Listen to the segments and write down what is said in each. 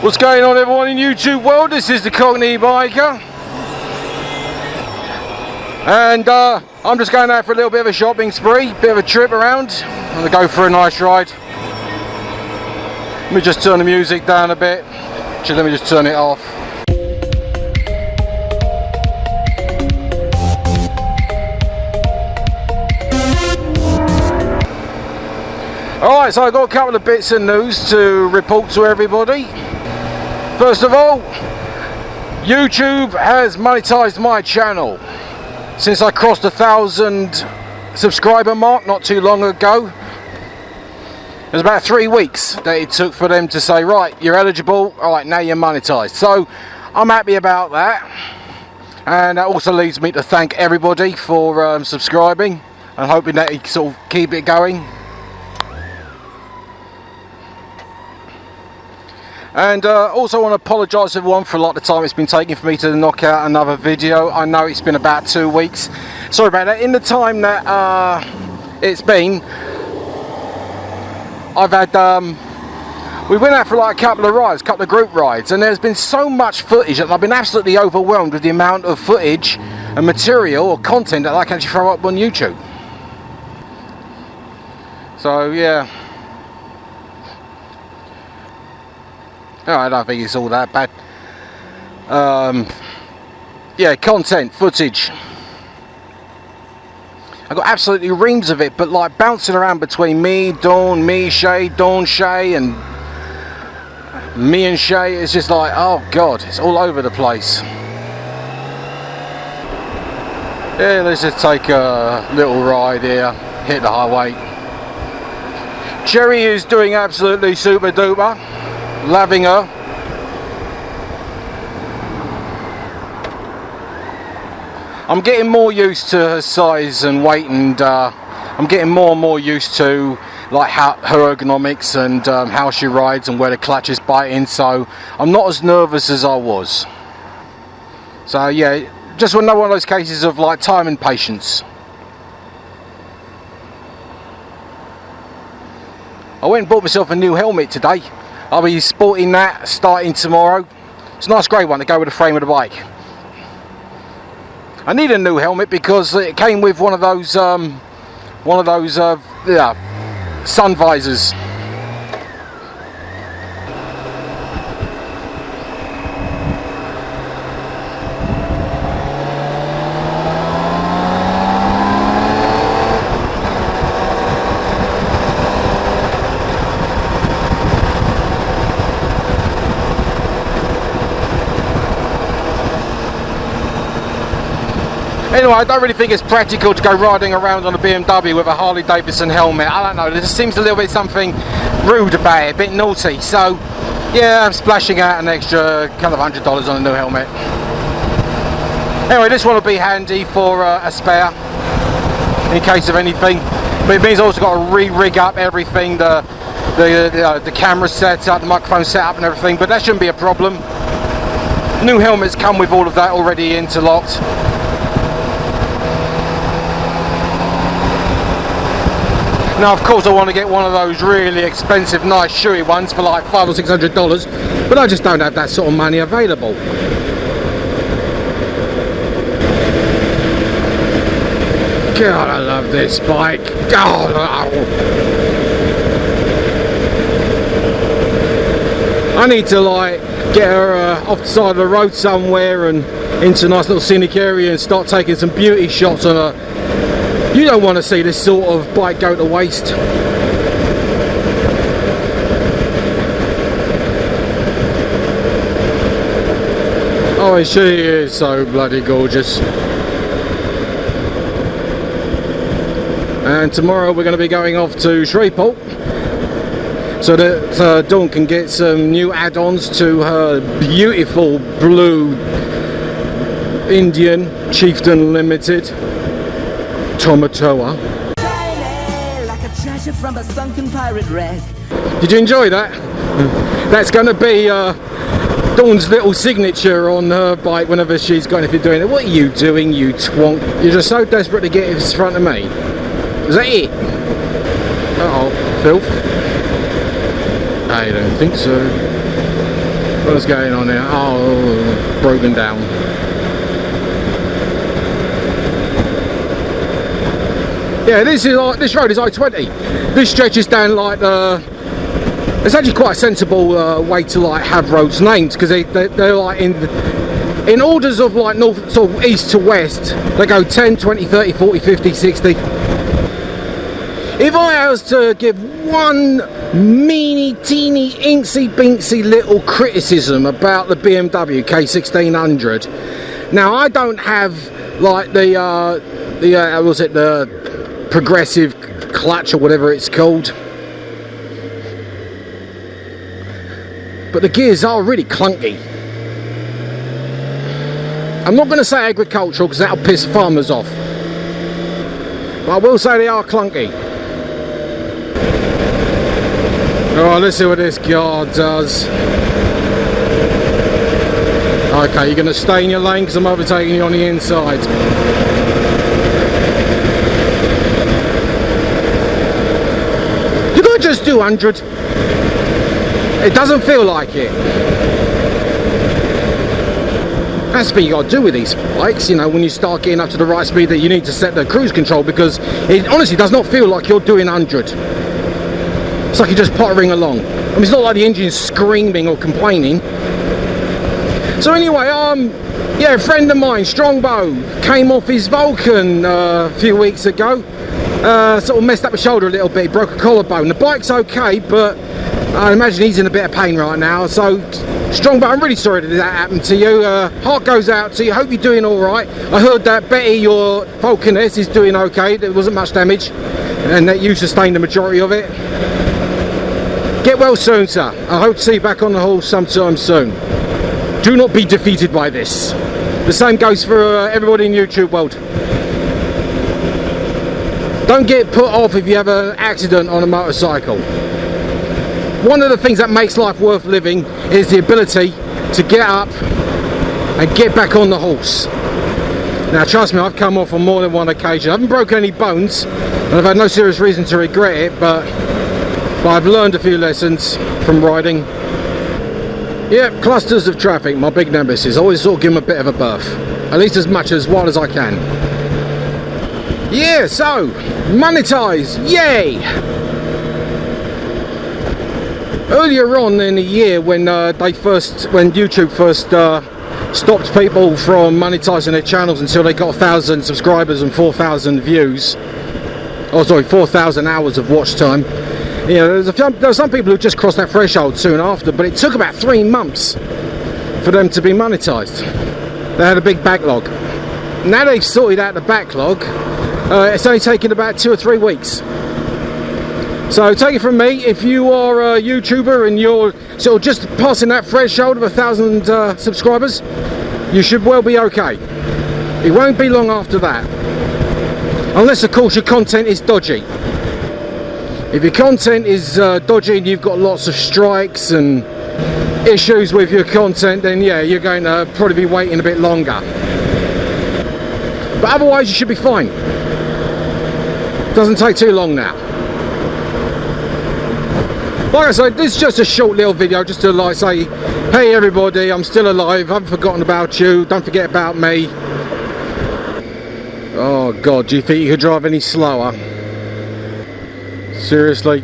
What's going on, everyone in YouTube world? This is the Cockney biker, and I'm just going out for a little bit of a shopping spree, bit of a trip around. I'm going to go for a nice ride. Let me just turn the music down a bit. Actually, let me just turn it off. Alright, so I've got a couple of bits of news to report to everybody. First of all, YouTube has monetized my channel since I crossed the 1,000 subscriber mark not too long ago. It was about 3 weeks that it took for them to say, right, you're eligible, alright, now you're monetized. So I'm happy about that, and that also leads me to thank everybody for subscribing and hoping that you sort of keep it going. And also want to apologise to everyone for the time it's been taking for me to knock out another video. I know it's been about 2 weeks. Sorry about that. In the time that it's been, I've had we went out for a couple of rides, a couple of group rides, and there's been so much footage that I've been absolutely overwhelmed with the amount of footage and material or content that I can actually throw up on YouTube. So yeah. Oh, I don't think it's all that bad. Yeah, content, footage. I got absolutely reams of it, but like bouncing around between me, Dawn, me, Shay, Dawn, Shay, and me and Shay. It's just like, oh God, it's all over the place. Yeah, let's just take a little ride here, hit the highway. Cherry is doing absolutely super duper. Loving her. I'm getting more used to her size and weight, and I'm getting more and more used to like her ergonomics and how she rides and where the clutch is biting, so I'm not as nervous as I was. So yeah, just another one of those cases of like time and patience. I went and bought myself a new helmet today. I'll be sporting that starting tomorrow. It's a nice grey one to go with the frame of the bike. I need a new helmet because it came with one of those sun visors. Anyway, I don't really think it's practical to go riding around on a BMW with a Harley Davidson helmet. I don't know, there just seems a little bit something rude about it, a bit naughty. So, yeah, I'm splashing out an extra kind of $100 on a new helmet. Anyway, this one will be handy for a spare, in case of anything. But it means I've also got to re-rig up everything, the camera setup, the microphone setup and everything, but that shouldn't be a problem. New helmets come with all of that already interlocked. Now, of course, I want to get one of those really expensive, nice, shoey ones for like $500 or $600, but I just don't have that sort of money available. God, I love this bike. God, I need to like get her off the side of the road somewhere and into a nice little scenic area and start taking some beauty shots on her. You don't want to see this sort of bike go to waste. Oh, she is so bloody gorgeous. And tomorrow we're going to be going off to Shreveport so that Dawn can get some new add-ons to her beautiful blue Indian Chieftain Limited Tomatoa. Like a treasure from a sunken pirate wreck. Did you enjoy that? That's going to be Dawn's little signature on her bike whenever she's got anything doing it. What are you doing, you twonk? You're just so desperate to get in front of me. Is that it? Uh-oh, filth. I don't think so. What's going on here? Oh, broken down. Yeah, this road is I-20. This stretches down like it's actually quite a sensible way to like have roads named, because they're like in orders of like north, sort of east to west. They go 10, 20, 30, 40, 50, 60. If I was to give one teeny inksy binksy little criticism about the BMW K1600, now I don't have like the progressive clutch or whatever it's called, but the gears are really clunky. I'm not going to say agricultural because that'll piss farmers off, but I will say they are clunky. Oh, let's see what this guy does. Okay, you're going to stay in your lane because I'm overtaking you on the inside. Did I just do 100? It doesn't feel like it. That's what you got to do with these bikes, you know, when you start getting up to the right speed that you need to set the cruise control, because it honestly does not feel like you're doing 100. It's like you're just pottering along. I mean, it's not like the engine's screaming or complaining. So anyway, yeah, a friend of mine, Strongbow, came off his Vulcan a few weeks ago. Sort of messed up his shoulder a little bit, broke a collarbone. The bike's okay, but I imagine he's in a bit of pain right now. So Strongbow, I'm really sorry that that happened to you. Heart goes out to you. Hope you're doing all right. I heard that Betty, your Vulcan S, is doing okay. There wasn't much damage, and that you sustained the majority of it. Get well soon, sir. I hope to see you back on the horse sometime soon. Do not be defeated by this. The same goes for everybody in the YouTube world. Don't get put off if you have an accident on a motorcycle. One of the things that makes life worth living is the ability to get up and get back on the horse. Now trust me, I've come off on more than one occasion. I haven't broken any bones, and I've had no serious reason to regret it, but I've learned a few lessons from riding. Yeah, clusters of traffic, my big nemesis. I always sort of give them a bit of a berth, at least as much as wide as I can. Yeah, so monetize, yay! Earlier on in the year, when YouTube first stopped people from monetizing their channels until they got 1,000 subscribers and 4,000 views, oh sorry, 4,000 hours of watch time. You know, there were some people who just crossed that threshold soon after, but it took about 3 months for them to be monetized. They had a big backlog. Now they've sorted out the backlog. It's only taken about 2 or 3 weeks. So take it from me, if you are a YouTuber and you're sort of just passing that threshold of 1,000 subscribers, you should well be okay. It won't be long after that, unless of course your content is dodgy. If your content is dodgy and you've got lots of strikes and issues with your content, then yeah, you're going to probably be waiting a bit longer. But otherwise you should be fine. Doesn't take too long now. Like I said, this is just a short little video just to like say, hey everybody, I'm still alive, I haven't forgotten about you, don't forget about me. Oh god, do you think you could drive any slower? Seriously?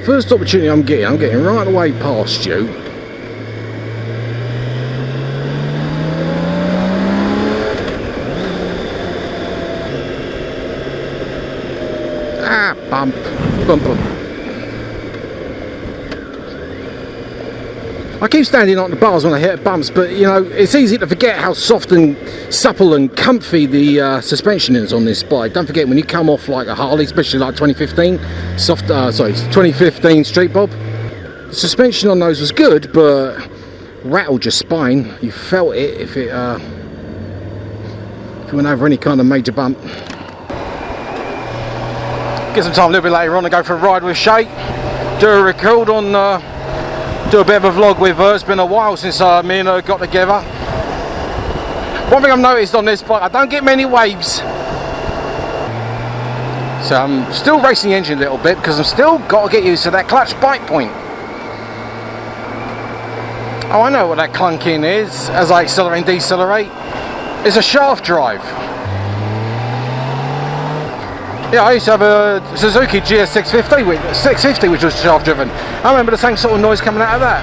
First opportunity I'm getting right away past you. Ah, bump, bump, bump. I keep standing on the bars when I hit bumps, but you know, it's easy to forget how soft and supple and comfy the suspension is on this bike. Don't forget, when you come off like a Harley, especially like 2015 2015 Street Bob, the suspension on those was good, but rattled your spine. You felt it if you went over any kind of major bump. Get some time a little bit later on to go for a ride with Shay. Do a record on. Do a bit of a vlog with her. It's been a while since me and her got together. One thing I've noticed on this bike, I don't get many waves. So I'm still racing the engine a little bit because I've still got to get used to that clutch bite point. Oh, I know what that clunking is as I accelerate and decelerate. It's a shaft drive. Yeah, I used to have a Suzuki GS650, which was shaft driven. I remember the same sort of noise coming out of that.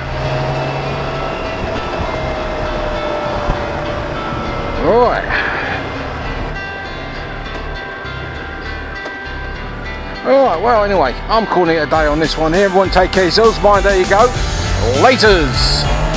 Right. Alright, well anyway, I'm calling it a day on this one here. Everyone take care of yourselves. Bye, there you go. Laters.